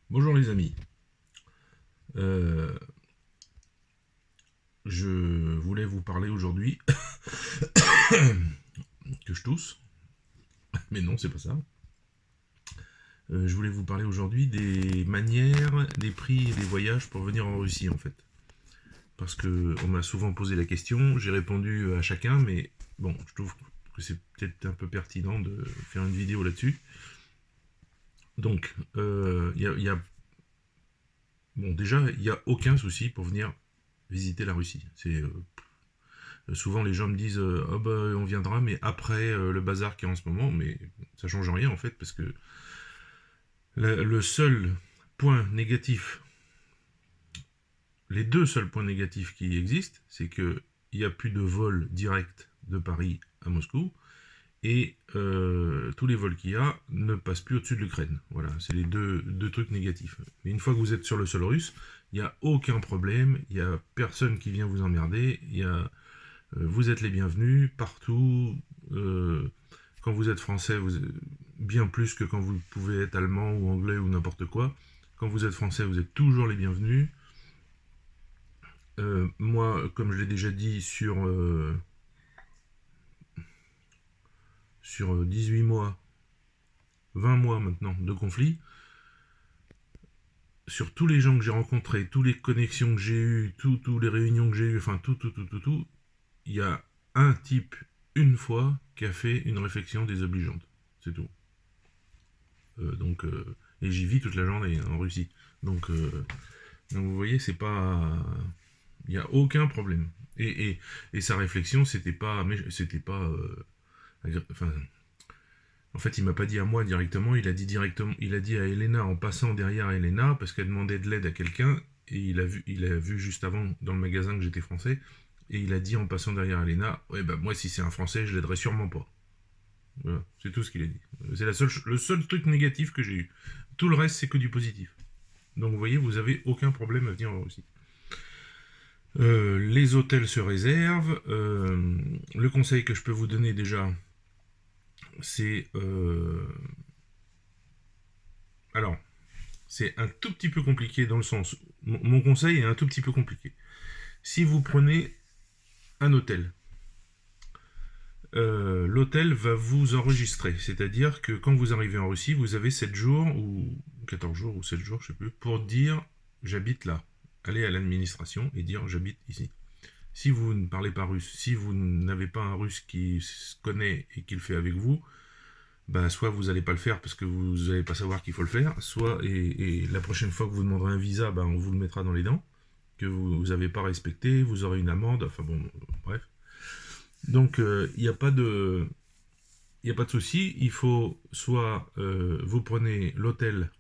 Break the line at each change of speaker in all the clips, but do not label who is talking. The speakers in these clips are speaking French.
Bonjour les amis. Euh, je voulais vous parler aujourd'hui que je tousse, mais non, c'est pas ça. Je voulais vous parler aujourd'hui des manières, des prix et des voyages pour venir en Russie en fait. Parce que on m'a souvent posé la question, j'ai répondu à chacun, mais bon, je trouve que c'est peut-être un peu pertinent de faire une vidéo là-dessus. Donc, bon, déjà, il n'y a aucun souci pour venir visiter la Russie. Souvent les gens me disent ah bah on viendra mais après le bazar qui est en ce moment, mais ça change rien en fait parce que le seul point négatif, les deux seuls points négatifs qui existent, c'est que il n'y a plus de vol direct de Paris à Moscou et tous les vols qu'il y a ne passent plus au-dessus de l'Ukraine. Voilà, c'est les deux trucs négatifs. Mais une fois que vous êtes sur le sol russe, il n'y a aucun problème, il n'y a personne qui vient vous emmerder, vous êtes les bienvenus partout. euh, Quand vous êtes français, bien plus que quand vous pouvez être allemand ou anglais ou n'importe quoi. Quand vous êtes français, vous êtes toujours les bienvenus. Moi, comme je l'ai déjà dit, sur 18 mois, 20 mois maintenant de conflit, sur tous les gens que j'ai rencontrés, toutes les connexions que j'ai eues, toutes les réunions que j'ai eues, enfin tout, il y a un type, une fois, qui a fait une réflexion désobligeante. C'est tout. Et j'y vis toute la journée en Russie. Donc vous voyez, c'est pas, il n'y a aucun problème. Et sa réflexion, c'était pas, mais c'était pas, enfin, en fait, il m'a pas dit à moi directement, il a dit à Elena en passant derrière Elena parce qu'elle demandait de l'aide à quelqu'un et il a vu juste avant dans le magasin que j'étais français et il a dit en passant derrière Elena, ouais bah moi si c'est un français, je l'aiderai sûrement pas. Voilà, c'est tout ce qu'il a dit. C'est le seul truc négatif que j'ai eu. Tout le reste, c'est que du positif. Donc vous voyez, vous avez aucun problème à venir en Russie. Les hôtels se réservent. Le conseil que je peux vous donner déjà, c'est alors c'est un tout petit peu compliqué dans le sens. Mon conseil est un tout petit peu compliqué. Si vous prenez un hôtel, l'hôtel va vous enregistrer. C'est-à-dire que quand vous arrivez en Russie, vous avez 7 jours ou 14 jours ou 7 jours, je sais plus, pour dire j'habite là. Allez à l'administration et dire j'habite ici. Si vous ne parlez pas russe, si vous n'avez pas un russe qui se connaît et qui le fait avec vous, bah soit vous n'allez pas le faire parce que vous n'allez pas savoir qu'il faut le faire, soit et la prochaine fois que vous demanderez un visa, bah on vous le mettra dans les dents, que vous n'avez pas respecté, vous aurez une amende, enfin bon, bref. Donc il n'y a pas de il n'y a pas de souci, il faut soit vous prenez l'hôtel,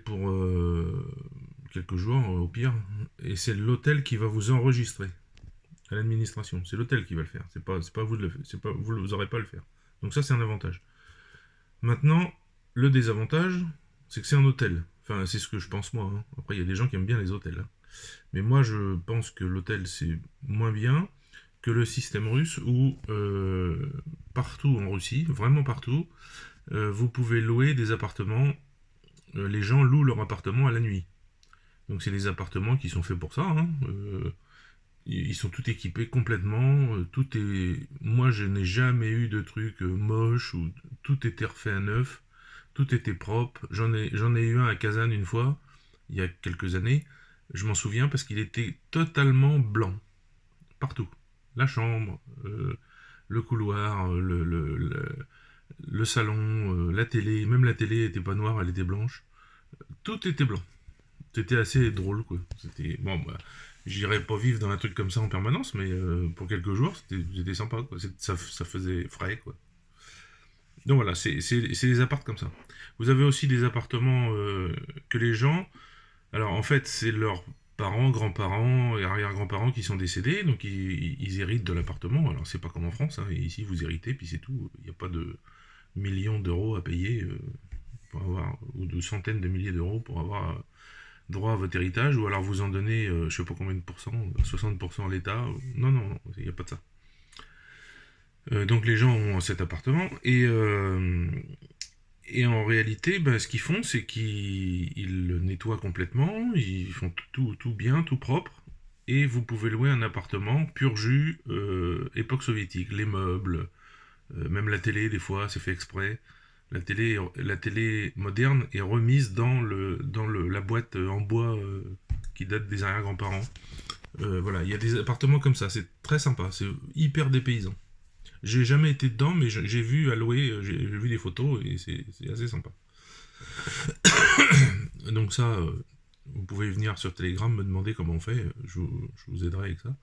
pour quelques jours au pire, et c'est l'hôtel qui va vous enregistrer à l'administration. C'est l'hôtel qui va le faire. C'est pas vous de le faire. C'est pas vous n'aurez pas à le faire. Donc ça c'est un avantage. Maintenant, le désavantage, c'est que c'est un hôtel. Enfin, c'est ce que je pense moi, hein. Après, il y a des gens qui aiment bien les hôtels, hein. Mais moi, je pense que l'hôtel, c'est moins bien que le système russe où partout en Russie, vraiment partout, vous pouvez louer des appartements. Les gens louent leur appartement à la nuit. Donc c'est des appartements qui sont faits pour ça, hein. Ils sont tout équipés complètement. Tout est. Moi, je n'ai jamais eu de trucs moches ou tout était refait à neuf. Tout était propre. J'en ai eu un à Kazan une fois, il y a quelques années. Je m'en souviens parce qu'il était totalement blanc partout. La chambre, le couloir, le salon, la télé. Même la télé était pas noire, elle était blanche. Tout était blanc. C'était assez drôle, quoi. C'était bon, bah, j'irais pas vivre dans un truc comme ça en permanence, mais pour quelques jours, c'était sympa, quoi. Ça faisait frais, quoi. Donc voilà, c'est des apparts comme ça. Vous avez aussi des appartements que les gens, alors en fait, c'est leurs parents, grands-parents et arrière-grands-parents qui sont décédés, donc ils héritent de l'appartement. Alors c'est pas comme en France, hein, et ici vous héritez, puis c'est tout. Il n'y a pas de millions d'euros à payer pour avoir, ou de centaines de milliers d'euros pour avoir droit à votre héritage, ou alors vous en donnez, je sais pas combien de pourcents, 60% à l'État. Non, non, non, il n'y a pas de ça. Donc les gens ont cet appartement, Et en réalité, ben, ce qu'ils font, c'est qu'ils le nettoient complètement, ils font tout bien, tout propre, et vous pouvez louer un appartement pur jus, époque soviétique. Les meubles, même la télé, des fois, c'est fait exprès. La télé moderne est remise la boîte en bois qui date des arrière-grands-parents. Voilà, il y a des appartements comme ça, c'est très sympa, c'est hyper dépaysant. J'ai jamais été dedans, mais j'ai vu à louer, j'ai vu des photos et c'est assez sympa. Donc ça, vous pouvez venir sur Telegram me demander comment on fait, je vous aiderai avec ça.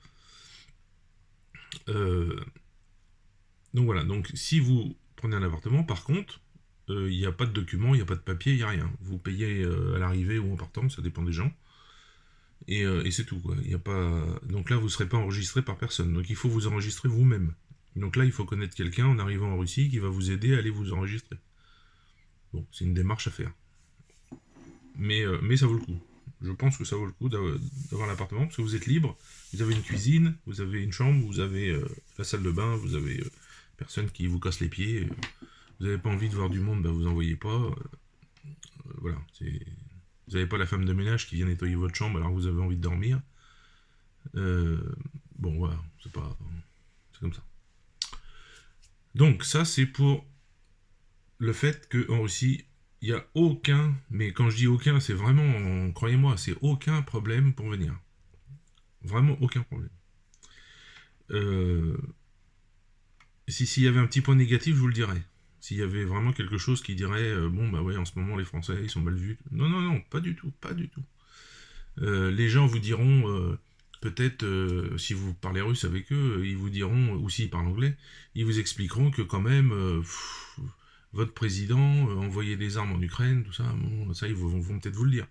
Donc voilà, donc si vous prenez un appartement, par contre, il n'y a pas de documents, il n'y a pas de papier, il n'y a rien. Vous payez à l'arrivée ou en partant, ça dépend des gens. Et c'est tout, quoi. Y a pas... Donc là, vous ne serez pas enregistré par personne. Donc il faut vous enregistrer vous-même. Donc là, il faut connaître quelqu'un en arrivant en Russie qui va vous aider à aller vous enregistrer. Bon, c'est une démarche à faire. Mais ça vaut le coup. Je pense que ça vaut le coup d'avoir l'appartement parce que vous êtes libre. Vous avez une cuisine, vous avez une chambre, vous avez la salle de bain, vous avez personne qui vous casse les pieds. Vous n'avez pas envie de voir du monde, bah vous en voyez pas. Voilà, vous n'avez pas la femme de ménage qui vient nettoyer votre chambre alors que vous avez envie de dormir. Bon, voilà, c'est comme ça. Donc, ça, c'est pour le fait qu'en Russie, il n'y a aucun, mais quand je dis aucun, c'est vraiment, croyez-moi, c'est aucun problème pour venir. Vraiment aucun problème. S'il y avait un petit point négatif, je vous le dirais. S'il y avait vraiment quelque chose qui dirait, bon, bah ouais, en ce moment, les Français, ils sont mal vus. Non, non, non, pas du tout, pas du tout. Les gens vous diront, peut-être, si vous parlez russe avec eux, ils vous diront, ou s'ils parlent anglais, ils vous expliqueront que quand même, votre président envoyait des armes en Ukraine, tout ça, bon, ça ils vont peut-être vous le dire.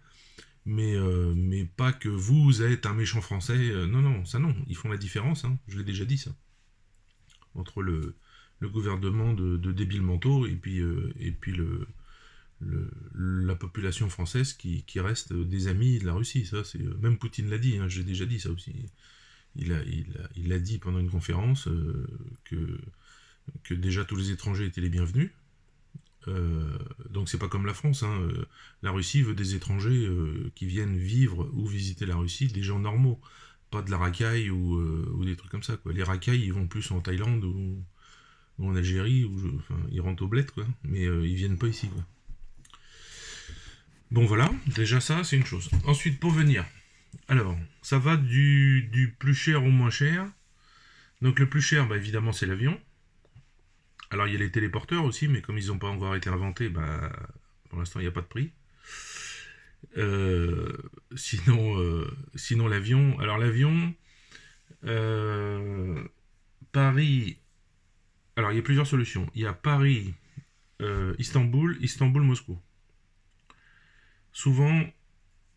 Mais pas que vous êtes un méchant français, non, non, ça non, ils font la différence, hein, je l'ai déjà dit ça, entre le gouvernement de débiles mentaux et puis la population française qui reste des amis de la Russie. Ça, c'est même Poutine l'a dit, hein, j'ai déjà dit ça aussi. Il l'a dit pendant une conférence que déjà tous les étrangers étaient les bienvenus. Donc c'est pas comme la France, hein. La Russie veut des étrangers qui viennent vivre ou visiter la Russie, des gens normaux, pas de la racaille ou des trucs comme ça, quoi. Les racailles, ils vont plus en Thaïlande ou en Algérie, enfin, ils rentrent au bled, quoi, mais ils viennent pas ici, quoi. Bon voilà, déjà ça c'est une chose. Ensuite pour venir, alors ça va du plus cher au moins cher. Donc le plus cher, bah, évidemment c'est l'avion. Alors il y a les téléporteurs aussi, mais comme ils n'ont pas encore été inventés, bah, pour l'instant il n'y a pas de prix. Euh, sinon l'avion, alors l'avion, Paris, alors il y a plusieurs solutions. Il y a Paris, Istanbul, Istanbul-Moscou. Souvent,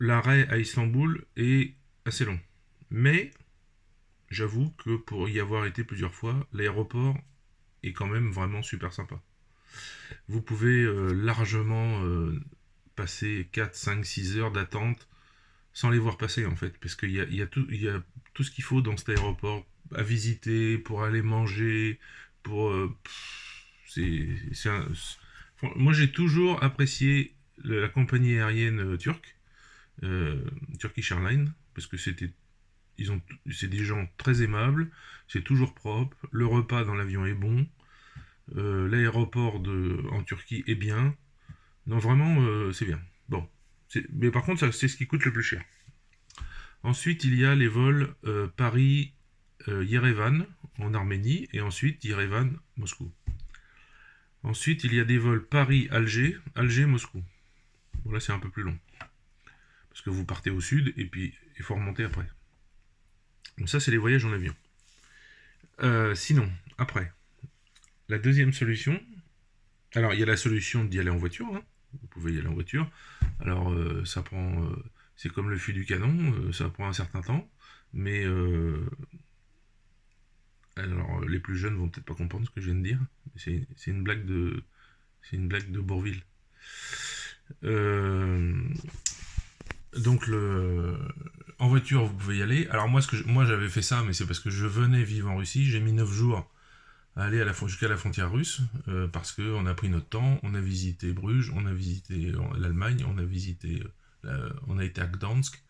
l'arrêt à Istanbul est assez long. Mais, j'avoue que pour y avoir été plusieurs fois, l'aéroport est quand même vraiment super sympa. Vous pouvez largement passer 4, 5, 6 heures d'attente sans les voir passer en fait, parce qu'il y a tout ce qu'il faut dans cet aéroport à visiter, pour aller manger, pour... moi j'ai toujours apprécié la compagnie aérienne turque, Turkish Airlines, parce que c'est des gens très aimables, c'est toujours propre, le repas dans l'avion est bon, l'aéroport en Turquie est bien, non vraiment c'est bien. Bon, mais par contre c'est ce qui coûte le plus cher. Ensuite il y a les vols Paris-Yerevan en Arménie et ensuite Yerevan-Moscou. Ensuite il y a des vols Paris-Alger, Alger-Moscou. Bon là c'est un peu plus long. Parce que vous partez au sud et puis il faut remonter après. Donc ça c'est les voyages en avion. Sinon, après, la deuxième solution, alors il y a la solution d'y aller en voiture, hein. Vous pouvez y aller en voiture. Alors ça prend, c'est comme le fût du canon, ça prend un certain temps, mais alors les plus jeunes vont peut-être pas comprendre ce que je viens de dire. C'est une blague de Bourvil. Donc en voiture vous pouvez y aller. Alors moi j'avais fait ça, mais c'est parce que je venais vivre en Russie. J'ai mis 9 jours à aller jusqu'à la frontière russe, parce qu'on a pris notre temps, on a visité Bruges, on a visité l'Allemagne, on a été à Gdansk,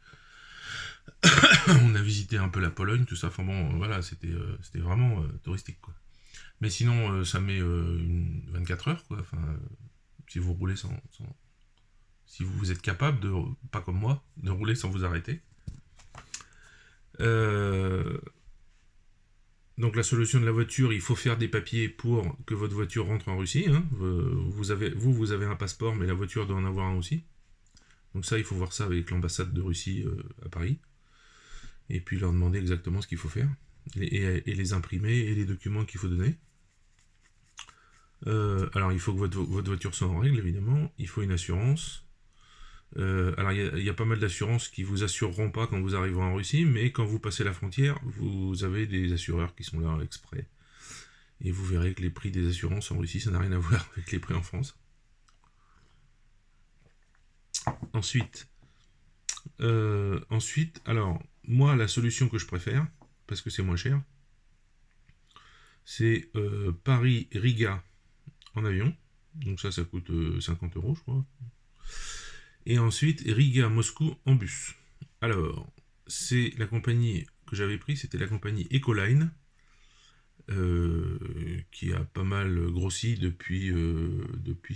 on a visité un peu la Pologne, tout ça. Enfin bon, voilà, c'était vraiment touristique, quoi. Mais sinon, ça met 24 heures, quoi. Enfin, si vous roulez si vous êtes capable de, pas comme moi, de rouler sans vous arrêter. Euh, donc la solution de la voiture, il faut faire des papiers pour que votre voiture rentre en Russie, hein. Vous avez un passeport, mais la voiture doit en avoir un aussi. Donc ça, il faut voir ça avec l'ambassade de Russie à Paris. Et puis leur demander exactement ce qu'il faut faire. Et les imprimer et les documents qu'il faut donner. Alors il faut que votre voiture soit en règle, évidemment. Il faut une assurance. Alors il y a pas mal d'assurances qui vous assureront pas quand vous arriverez en Russie, mais quand vous passez la frontière, vous avez des assureurs qui sont là exprès. Et vous verrez que les prix des assurances en Russie, ça n'a rien à voir avec les prix en France. Ensuite, alors, moi, la solution que je préfère, parce que c'est moins cher, c'est Paris-Riga en avion. Donc ça coûte 50 euros, je crois. Et ensuite, Riga-Moscou en bus. Alors, c'est la compagnie que j'avais pris, c'était la compagnie Ecoline, qui a pas mal grossi depuis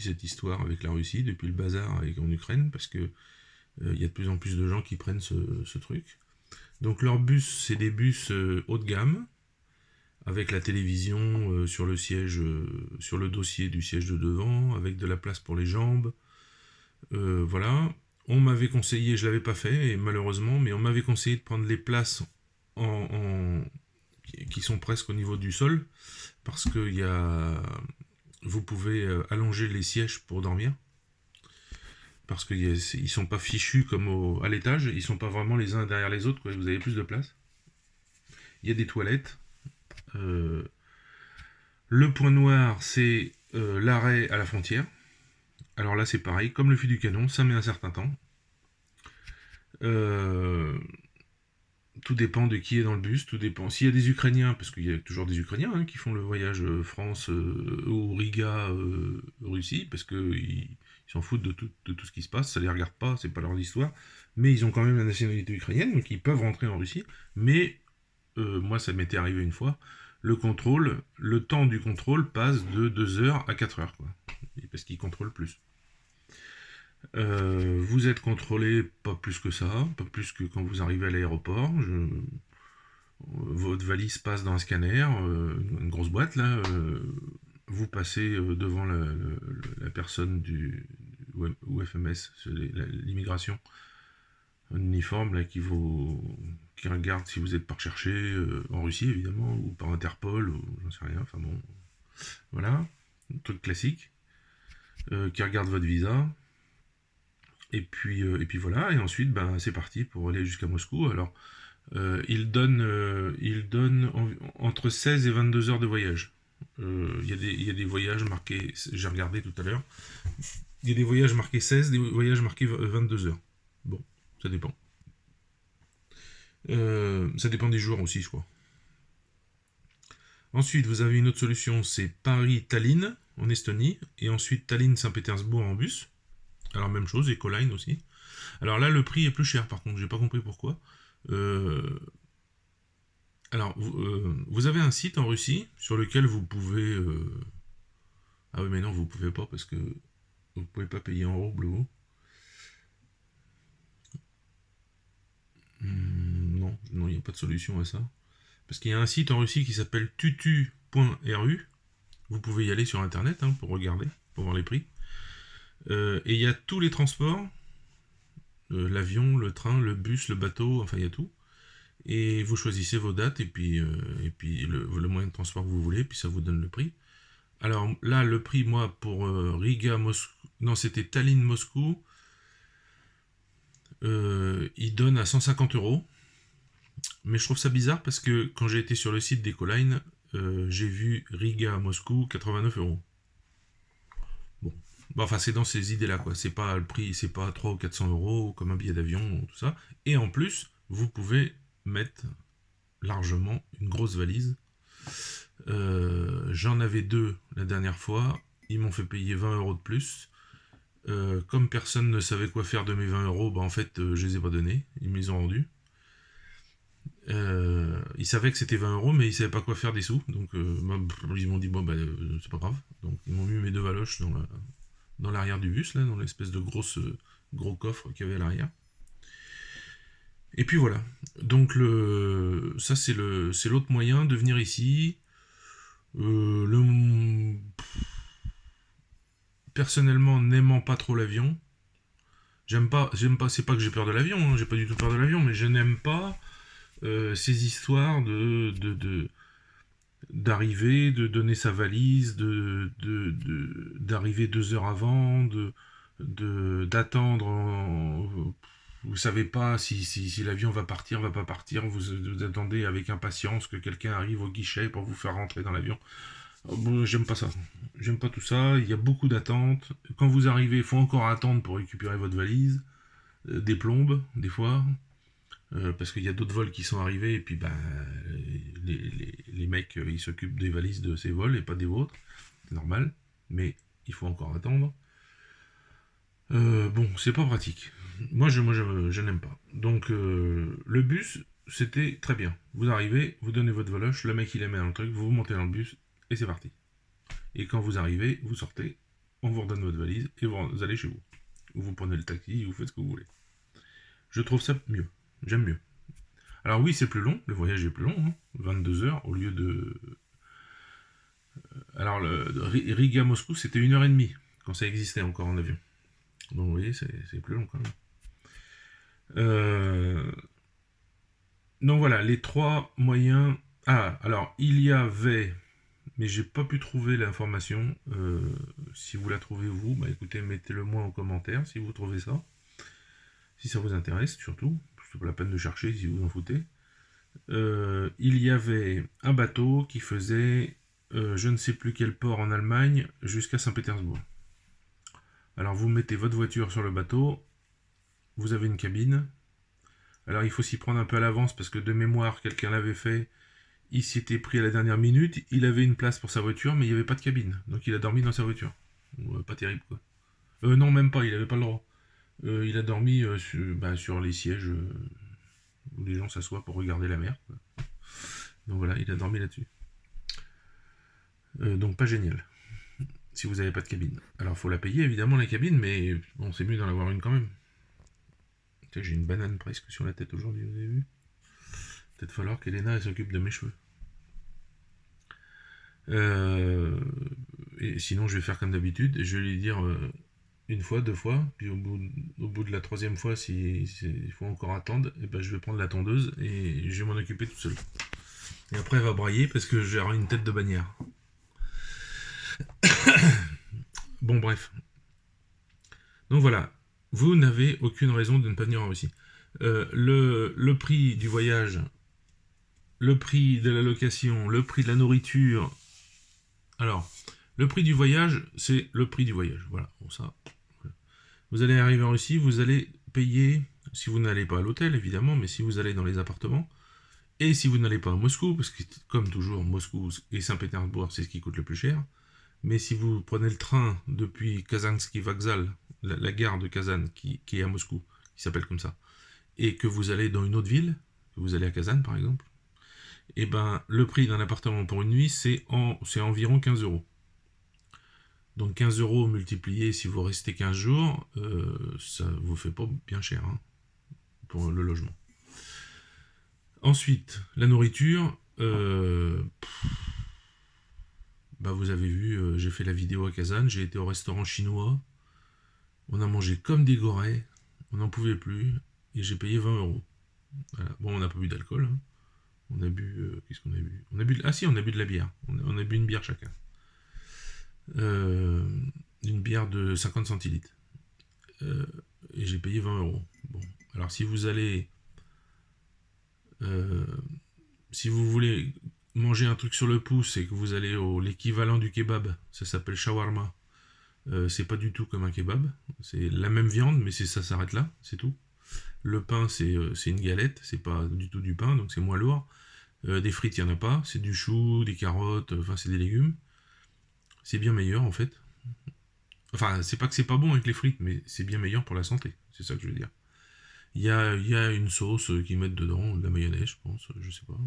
cette histoire avec la Russie, depuis le bazar en Ukraine, parce que il y a de plus en plus de gens qui prennent ce truc. Donc leurs bus, c'est des bus haut de gamme, avec la télévision sur le siège, sur le dossier du siège de devant, avec de la place pour les jambes. Voilà. On m'avait conseillé, je l'avais pas fait, et malheureusement, mais on m'avait conseillé de prendre les places qui sont presque au niveau du sol, parce que vous pouvez allonger les sièges pour dormir. Parce qu'ils sont pas fichus comme à l'étage, ils sont pas vraiment les uns derrière les autres, quoi. Vous avez plus de place. Il y a des toilettes. Le point noir, c'est l'arrêt à la frontière. Alors là, c'est pareil, comme le fil du canon, ça met un certain temps. Tout dépend de qui est dans le bus, tout dépend. S'il y a des Ukrainiens, parce qu'il y a toujours des Ukrainiens qui font le voyage France ou Riga, Russie, parce qu'ils s'en foutent de tout ce qui se passe, ça les regarde pas, c'est pas leur histoire, mais ils ont quand même la nationalité ukrainienne, donc ils peuvent rentrer en Russie. Mais moi, ça m'était arrivé une fois, le temps du contrôle passe de 2 heures à 4 heures, quoi. Parce qu'ils contrôlent plus. Vous êtes contrôlé pas plus que ça, pas plus que quand vous arrivez à l'aéroport. Votre valise passe dans un scanner, une grosse boîte là. Vous passez devant la personne du FMS, l'immigration, un uniforme là qui regarde si vous êtes pas recherché en Russie évidemment, ou par Interpol, ou j'en sais rien. Enfin bon, voilà, un truc classique, qui regarde votre visa. Et puis voilà, et ensuite c'est parti pour aller jusqu'à Moscou. Alors il donne entre 16 et 22 heures de voyage. Il y a des voyages marqués, j'ai regardé tout à l'heure, il y a des voyages marqués 16, des voyages marqués 22 heures. Bon, ça dépend. Ça dépend des jours aussi, je crois. Ensuite, vous avez une autre solution, c'est Paris-Tallinn en Estonie, et ensuite Tallinn-Saint-Pétersbourg en bus. Alors même chose, Ecoline aussi. Alors là, le prix est plus cher, par contre, j'ai pas compris pourquoi. Alors, vous avez un site en Russie sur lequel vous pouvez... Ah oui, mais non, vous pouvez pas, parce que vous pouvez pas payer en rouble, vous. Non, il n'y a pas de solution à ça. Parce qu'il y a un site en Russie qui s'appelle tutu.ru. Vous pouvez y aller sur internet pour regarder, pour voir les prix. Et il y a tous les transports, l'avion, le train, le bus, le bateau, enfin il y a tout. Et vous choisissez vos dates et puis le moyen de transport que vous voulez, puis ça vous donne le prix. Alors là, le prix, moi, pour Riga, Moscou, non, c'était Tallinn-Moscou, il donne à 150 euros. Mais je trouve ça bizarre parce que quand j'ai été sur le site d'Ecoline, j'ai vu Riga-Moscou 89 euros. Bon. Enfin, c'est dans ces idées-là, quoi. C'est pas le prix, c'est pas 300 ou 400 euros comme un billet d'avion, tout ça. Et en plus, vous pouvez mettre largement une grosse valise J'en avais 2 la dernière fois. Ils m'ont fait payer 20 € de plus. Comme personne ne savait quoi faire de mes 20 €, bah en fait, je les ai pas donnés. Ils me les ont rendus. Ils savaient que c'était 20 €, mais ils savaient pas quoi faire des sous. Donc, bah, ils m'ont dit, bon, bah, c'est pas grave. Donc, ils m'ont mis mes 2 valoches dans l'arrière du bus, là, dans l'espèce de gros coffre qu'il y avait à l'arrière. Et puis voilà. Donc, ça, c'est l'autre moyen de venir ici. Le, personnellement, n'aimant pas trop l'avion, j'aime pas, c'est pas que j'ai peur de l'avion, hein, j'ai pas du tout peur de l'avion, mais je n'aime pas ces histoires d'arriver, de donner sa valise, d'arriver 2 heures avant, d'attendre. Vous savez pas si l'avion va partir, va pas partir. Vous attendez avec impatience que quelqu'un arrive au guichet pour vous faire rentrer dans l'avion. Bon, j'aime pas ça. J'aime pas tout ça. Il y a beaucoup d'attentes. Quand vous arrivez, il faut encore attendre pour récupérer votre valise. Des plombes, des fois. Parce qu'il y a d'autres vols qui sont arrivés et puis bah, les mecs ils s'occupent des valises de ces vols et pas des vôtres, c'est normal, mais il faut encore attendre. Bon, c'est pas pratique. Je n'aime pas. Donc le bus, c'était très bien. Vous arrivez, vous donnez votre valoche, le mec il la met dans le truc, vous montez dans le bus et c'est parti. Et quand vous arrivez, vous sortez, on vous redonne votre valise et vous allez chez vous. Ou vous prenez le taxi, vous faites ce que vous voulez. Je trouve ça mieux. J'aime mieux. Alors oui, c'est plus long, le voyage est plus long, hein, 22 heures au lieu de... Alors, Riga-Moscou, c'était 1 h 30, quand ça existait encore en avion. Donc vous voyez, c'est plus long quand même. Donc voilà, les 3 moyens... Ah, alors, il y avait... Mais j'ai pas pu trouver l'information. Si vous la trouvez vous, bah écoutez, mettez-le moi en commentaire si vous trouvez ça. Si ça vous intéresse, surtout. C'est pas la peine de chercher si vous en foutez. Il y avait un bateau qui faisait je ne sais plus quel port en Allemagne jusqu'à Saint-Pétersbourg. Alors vous mettez votre voiture sur le bateau, vous avez une cabine. Alors il faut s'y prendre un peu à l'avance parce que de mémoire, quelqu'un l'avait fait, il s'y était pris à la dernière minute, il avait une place pour sa voiture, mais il n'y avait pas de cabine. Donc il a dormi dans sa voiture. Pas terrible quoi. Non, même pas, il n'avait pas le droit. Il a dormi sur les sièges où les gens s'assoient pour regarder la mer. Quoi. Donc voilà, il a dormi là-dessus. Donc pas génial. Si vous n'avez pas de cabine. Alors faut la payer évidemment la cabine, mais bon c'est mieux d'en avoir une quand même. J'ai une banane presque sur la tête aujourd'hui, vous avez vu? Peut-être falloir qu'Elena s'occupe de mes cheveux. Et sinon je vais faire comme d'habitude, je vais lui dire une fois, 2 fois, puis au bout de la 3e fois, s'il faut encore attendre, et ben je vais prendre la tondeuse et je vais m'en occuper tout seul. Et après elle va brailler parce que j'aurai une tête de bagnard. Bon bref. Donc voilà, vous n'avez aucune raison de ne pas venir en Russie. Le prix du voyage, le prix de la location, le prix de la nourriture. Alors, le prix du voyage, c'est le prix du voyage. Voilà, bon ça. Voilà. Vous allez arriver en Russie, vous allez payer, si vous n'allez pas à l'hôtel évidemment, mais si vous allez dans les appartements, et si vous n'allez pas à Moscou, parce que comme toujours, Moscou et Saint-Pétersbourg, c'est ce qui coûte le plus cher. Mais si vous prenez le train depuis Kazansky Vokzal, la gare de Kazan qui est à Moscou, qui s'appelle comme ça, et que vous allez dans une autre ville, que vous allez à Kazan par exemple, et ben le prix d'un appartement pour une nuit c'est environ 15 €. Donc 15 € multiplié si vous restez 15 jours, ça vous fait pas bien cher hein, pour le logement. Ensuite, la nourriture, bah vous avez vu, j'ai fait la vidéo à Kazan, j'ai été au restaurant chinois, on a mangé comme des gorées, on n'en pouvait plus, et j'ai payé 20 €. Voilà. Bon, on n'a pas bu d'alcool, hein. On a bu, qu'est-ce qu'on a bu? On a bu, ah si, on a bu de la bière, on a bu une bière chacun. Une bière de 50 centilitres. Et j'ai payé 20 €. Bon, alors si vous allez... si vous voulez manger un truc sur le pouce et que vous allez au l'équivalent du kebab, ça s'appelle shawarma. C'est pas du tout comme un kebab, c'est la même viande, mais ça s'arrête là, c'est tout. Le pain, c'est une galette, c'est pas du tout du pain, donc c'est moins lourd. Des frites, il n'y en a pas. C'est du chou, des carottes, enfin, c'est des légumes. C'est bien meilleur, en fait. Enfin, c'est pas que c'est pas bon avec les frites, mais c'est bien meilleur pour la santé. C'est ça que je veux dire. Il y a une sauce qu'ils mettent dedans, de la mayonnaise, je pense, je sais pas.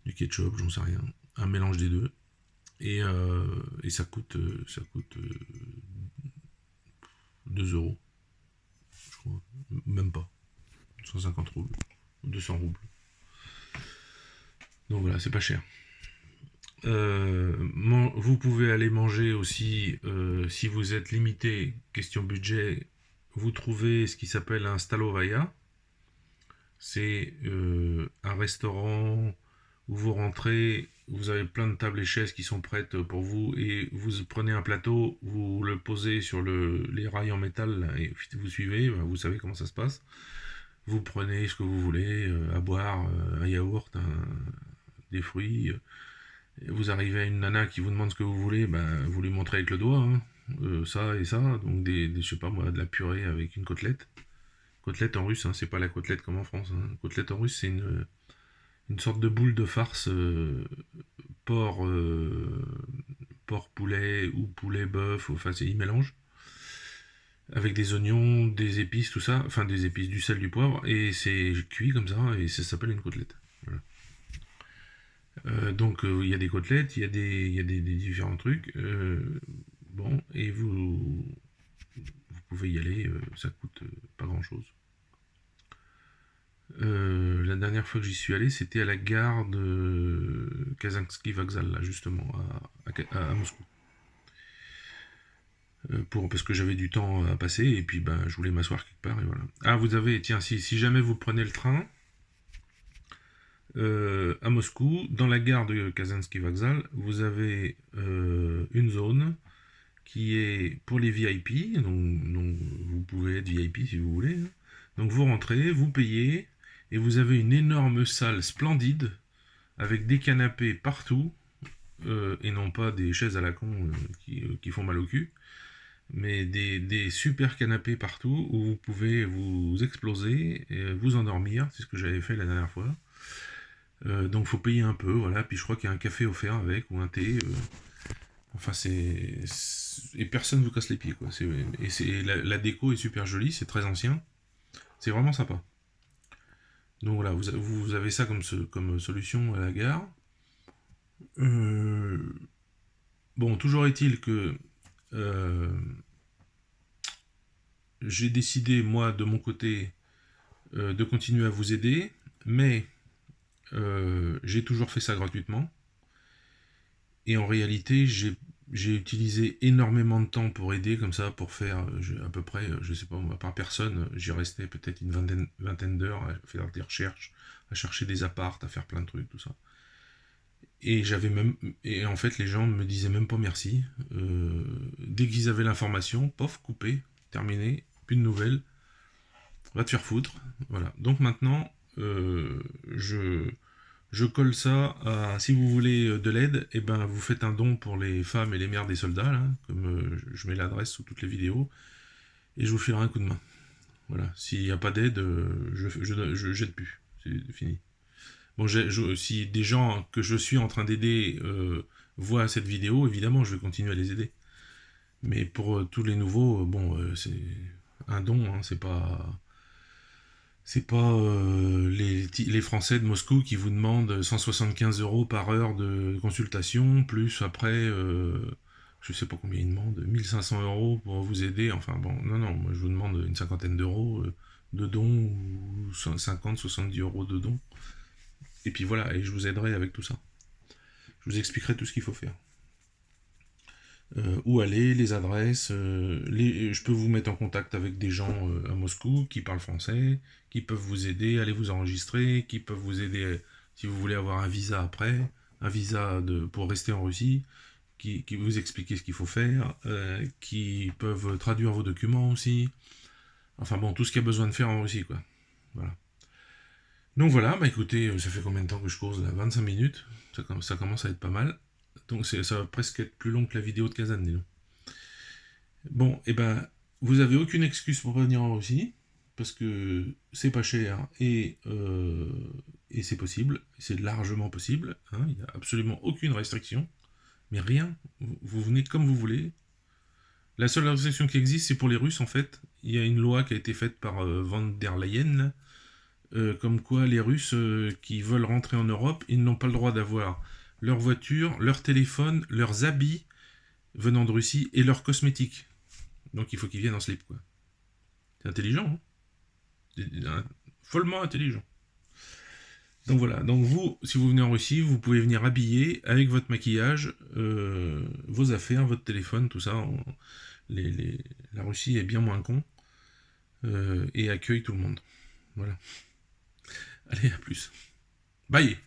Du ketchup, j'en sais rien. Un mélange des deux. Et ça coûte 2 euros, je crois. Même pas. 150 roubles. 200 roubles. Donc voilà, c'est pas cher. Vous pouvez aller manger aussi, si vous êtes limité, question budget, vous trouvez ce qui s'appelle un Stalovaya. C'est un restaurant où vous rentrez, vous avez plein de tables et chaises qui sont prêtes pour vous, et vous prenez un plateau, vous le posez sur les rails en métal, là, et vous suivez, ben, vous savez comment ça se passe. Vous prenez ce que vous voulez, à boire, un yaourt, des fruits. Vous arrivez à une nana qui vous demande ce que vous voulez, ben, vous lui montrez avec le doigt, hein, ça et ça, donc je sais pas moi, de la purée avec une côtelette. Côtelette en russe, hein, c'est pas la côtelette comme en France, hein. Côtelette en russe, c'est une sorte de boule de farce, porc, porc poulet ou poulet bœuf, enfin ils mélangent, avec des oignons, des épices, tout ça, enfin des épices, du sel, du poivre, et c'est cuit comme ça, et ça s'appelle une côtelette. Voilà. Donc il y a des côtelettes, il y a des différents trucs. Bon, et vous pouvez y aller, ça coûte pas grand chose. La dernière fois que j'y suis allé, c'était à la gare de Kazansky Vokzal, là, justement, à Moscou. Parce que j'avais du temps à passer, et puis ben, je voulais m'asseoir quelque part, et voilà. Ah, vous avez, tiens, si jamais vous prenez le train, à Moscou, dans la gare de Kazansky Vokzal, vous avez une zone qui est pour les VIP, donc vous pouvez être VIP si vous voulez, hein. Donc vous rentrez, vous payez, et vous avez une énorme salle splendide, avec des canapés partout, et non pas des chaises à la con qui font mal au cul, mais des super canapés partout où vous pouvez vous exploser et vous endormir, c'est ce que j'avais fait la dernière fois. Donc faut payer un peu, voilà, puis je crois qu'il y a un café offert avec, ou un thé. Enfin, et personne vous casse les pieds, quoi. La déco est super jolie, c'est très ancien, c'est vraiment sympa. Donc voilà, vous avez ça comme solution à la gare. Euh, Bon, toujours est-il que euh, j'ai décidé, moi, de mon côté, de continuer à vous aider, mais j'ai toujours fait ça gratuitement. Et en réalité, j'ai utilisé énormément de temps pour aider, comme ça, pour faire à peu près, je sais pas, par personne, j'y restais peut-être une vingtaine d'heures à faire des recherches, à chercher des apparts, à faire plein de trucs, tout ça. Et en fait, les gens me disaient même pas merci. Dès qu'ils avaient l'information, pof, coupé, terminé, plus de nouvelles, va te faire foutre. Voilà. Donc maintenant, je colle ça à, si vous voulez de l'aide, et ben vous faites un don pour les femmes et les mères des soldats, là, comme je mets l'adresse sous toutes les vidéos, et je vous filerai un coup de main. Voilà. S'il n'y a pas d'aide, je jette plus. C'est fini. Bon, si des gens que je suis en train d'aider voient cette vidéo, évidemment, je vais continuer à les aider. Mais pour tous les nouveaux, bon, c'est un don, hein, c'est pas les Français de Moscou qui vous demandent 175 euros par heure de consultation, plus après, je sais pas combien ils demandent, 1500 euros pour vous aider. Enfin bon, non, moi je vous demande une cinquantaine d'euros de dons, ou 50, 70 euros de dons. Et puis voilà, et je vous aiderai avec tout ça. Je vous expliquerai tout ce qu'il faut faire. Où aller, les adresses, je peux vous mettre en contact avec des gens à Moscou qui parlent français, qui peuvent vous aider, aller vous enregistrer, qui peuvent vous aider si vous voulez avoir un visa après, un visa pour rester en Russie, qui vous expliquent ce qu'il faut faire, qui peuvent traduire vos documents aussi. Enfin bon, tout ce qu'il y a besoin de faire en Russie, quoi. Voilà. Donc voilà, bah écoutez, ça fait combien de temps que je course là? 25 minutes, ça commence à être pas mal. Donc ça va presque être plus long que la vidéo de Kazan, dis donc. Bon, et ben, vous avez aucune excuse pour pas venir en Russie, parce que c'est pas cher, et c'est possible, c'est largement possible, hein, il n'y a absolument aucune restriction, mais rien, vous venez comme vous voulez. La seule restriction qui existe, c'est pour les Russes, en fait. Il y a une loi qui a été faite par Van der Leyen, comme quoi les Russes qui veulent rentrer en Europe, ils n'ont pas le droit d'avoir leur voiture, leur téléphone, leurs habits venant de Russie et leurs cosmétiques. Donc il faut qu'ils viennent en slip, quoi. C'est intelligent, hein. C'est follement intelligent. Donc voilà, donc vous, si vous venez en Russie, vous pouvez venir habiller avec votre maquillage, vos affaires, votre téléphone, tout ça. La Russie est bien moins con et accueille tout le monde. Voilà. Allez, à plus. Bye.